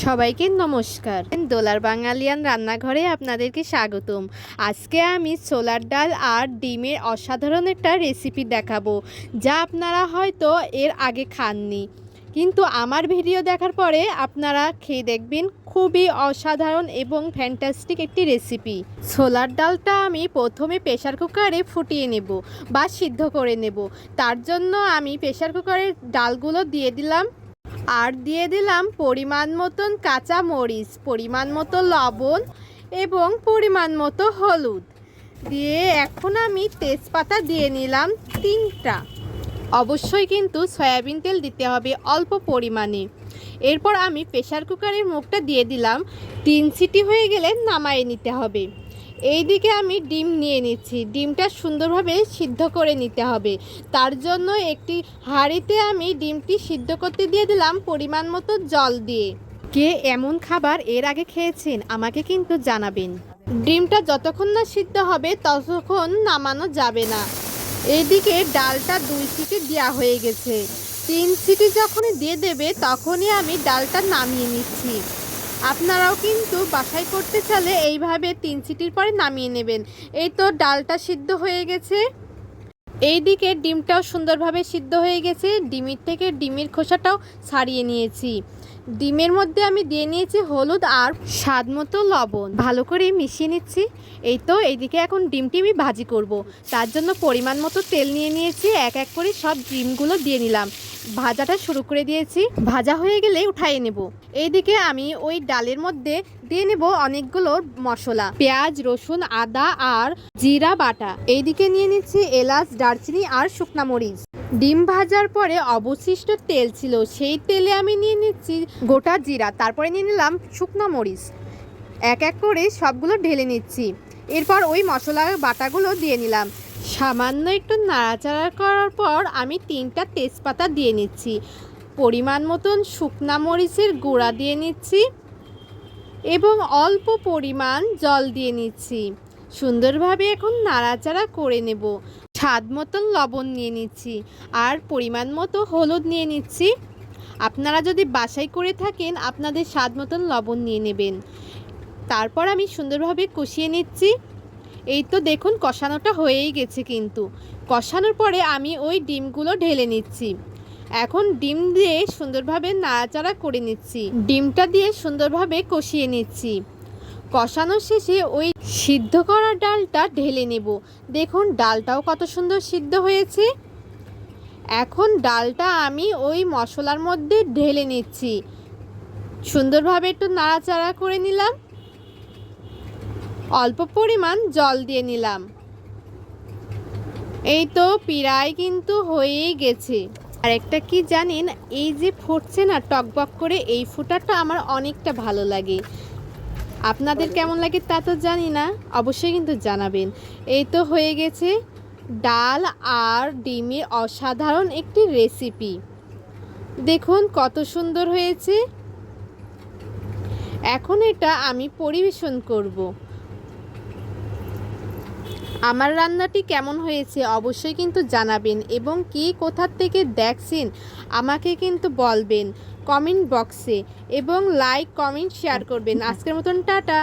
সবাইকে নমস্কার। দোলার বাঙালিয়ান রান্নাঘরে আপনাদেরকে স্বাগতম। আজকে আমি ছোলার ডাল আর ডিমের অসাধারণ একটা রেসিপি দেখাবো, যা আপনারা হয়তো এর আগে খাননি, কিন্তু আমার ভিডিও দেখার পরে আপনারা খেয়ে দেখবেন। খুবই অসাধারণ এবং ফ্যান্টাস্টিক একটি রেসিপি। ছোলার ডালটা আমি প্রথমে প্রেসার কুকারে ফুটিয়ে নেব বা সিদ্ধ করে নেব। তার জন্য আমি প্রেসার কুকারের ডালগুলো দিয়ে দিলাম, আর দিয়ে দিলাম পরিমাণ মতন কাঁচা মরিচ, পরিমাণ মতো লবণ এবং পরিমাণ মতো হলুদ দিয়ে এখন আমি তেজপাতা দিয়ে নিলাম 3টা। অবশ্যই কিন্তু সয়াবিন তেল দিতে হবে অল্প পরিমাণে। এরপর আমি প্রেসার কুকারের মুখটা দিয়ে দিলাম, 3 সিটি হয়ে গেলে নামায়ে নিতে হবে। এইদিকে আমি ডিম নিয়ে নিচ্ছি, ডিমটা সুন্দরভাবে সিদ্ধ করে নিতে হবে। তার জন্য একটি হাঁড়িতে আমি ডিমটি সিদ্ধ করতে দিয়ে দিলাম পরিমাণ মতো জল দিয়ে। কে এমন খাবার এর আগে খেয়েছেন আমাকে কিন্তু জানাবেন। ডিমটা যতক্ষণ না সিদ্ধ হবে ততক্ষণ নামানো যাবে না। এইদিকে ডালটা 2 সিটি দেওয়া হয়ে গেছে, 3 সিটি যখনই দিয়ে দেবে তখনই আমি ডালটা নামিয়ে নিচ্ছি। আপনারাও কিন্তু বাসায় করতে চাইলে এইভাবে 3 সিটির পরে নামিয়ে নেবেন। এই তো ডালটা সিদ্ধ হয়ে গেছে। এইদিকে ডিমটাও সুন্দরভাবে সিদ্ধ হয়ে গেছে, ডিমের খোসাটাও ছাড়িয়ে নিয়েছি। ডিমের মধ্যে আমি দিয়ে নিয়েছি হলুদ আর স্বাদ মতো লবণ, ভালো করে মিশিয়ে নিচ্ছি। এই তো এইদিকে এখন ডিমটি আমি ভাজি করব, তার জন্য পরিমাণ মতো তেল নিয়ে নিয়েছি। এক এক করে সব ডিমগুলো দিয়ে নিলাম, ভাজাটা শুরু করে দিয়েছি। ভাজা হয়ে গেলে উঠাইয়ে নেব। এইদিকে আমি ওই ডালের মধ্যে দিয়ে নেব অনেকগুলো মশলা, পেঁয়াজ, রসুন, আদা আর জিরা বাটা। এইদিকে নিয়ে নিচ্ছি এলাচ, দারচিনি আর শুকনা মরিচ। ডিম ভাজার পরে অবশিষ্ট তেল ছিল, সেই তেলে আমি নিয়ে নিচ্ছি গোটা জিরা, তারপরে নিয়ে নিলাম শুকনো মরিচ। এক এক করে সবগুলো ঢেলে নিচ্ছি। এরপর ওই মশলা বাটাগুলো দিয়ে নিলাম। সামান্য একটু নাড়াচাড়া করার পর আমি 3টা তেজপাতা দিয়ে নিচ্ছি, পরিমাণ মতন শুকনা মরিচের গুঁড়া দিয়ে নিচ্ছি এবং অল্প পরিমাণ জল দিয়ে নিচ্ছি। সুন্দরভাবে এখন নাড়াচাড়া করে নেব। স্বাদ মতন লবণ নিয়ে নিচ্ছি আর পরিমাণ মতো হলুদ নিয়ে নিচ্ছি। আপনারা যদি বাসায় করে থাকেন আপনাদের স্বাদ মতন লবণ নিয়ে নেবেন। তারপর আমি সুন্দরভাবে কষিয়ে নিচ্ছি। এই তো দেখুন কষানোটা হয়েই গেছে, কিন্তু কষানোর পরে আমি ওই ডিমগুলো ঢেলে নিচ্ছি। এখন ডিম দিয়ে সুন্দরভাবে নাড়াচাড়া করে নিচ্ছি, ডিমটা দিয়ে সুন্দরভাবে কষিয়ে নিচ্ছি। কষানো শেষে ওই সিদ্ধ করা ডালটা ঢেলে নেব। দেখুন ডালটাও কত সুন্দর সিদ্ধ হয়েছে। এখন ডালটা আমি ওই মশলার মধ্যে ঢেলে নিচ্ছি, সুন্দরভাবে একটু নাড়াচাড়া করে নিলাম। অল্প পরিমাণ জল দিয়ে নিলাম। এই তো প্রায় কিন্তু হয়েই গেছে। আর একটা কি জানেন, এই যে ফুটছে না টকবক করে, এই ফোঁটাটা আমার অনেকটা ভালো লাগে। আপনাদের কেমন লাগে তা তো জানি না, অবশ্যই কিন্তু জানাবেন। এই তো হয়ে গেছে ডাল আর ডিমের অসাধারণ একটি রেসিপি। দেখুন কত সুন্দর হয়েছে। এখন এটা আমি পরিবেশন করব। আমার রান্নাটি কেমন হয়েছে অবশ্যই কিন্তু জানাবেন, এবং কি কোথা থেকে দেখছেন আমাকে কিন্তু বলবেন কমেন্ট বক্সে, এবং লাইক, কমেন্ট, শেয়ার করবেন। আজকের মতন টাটা।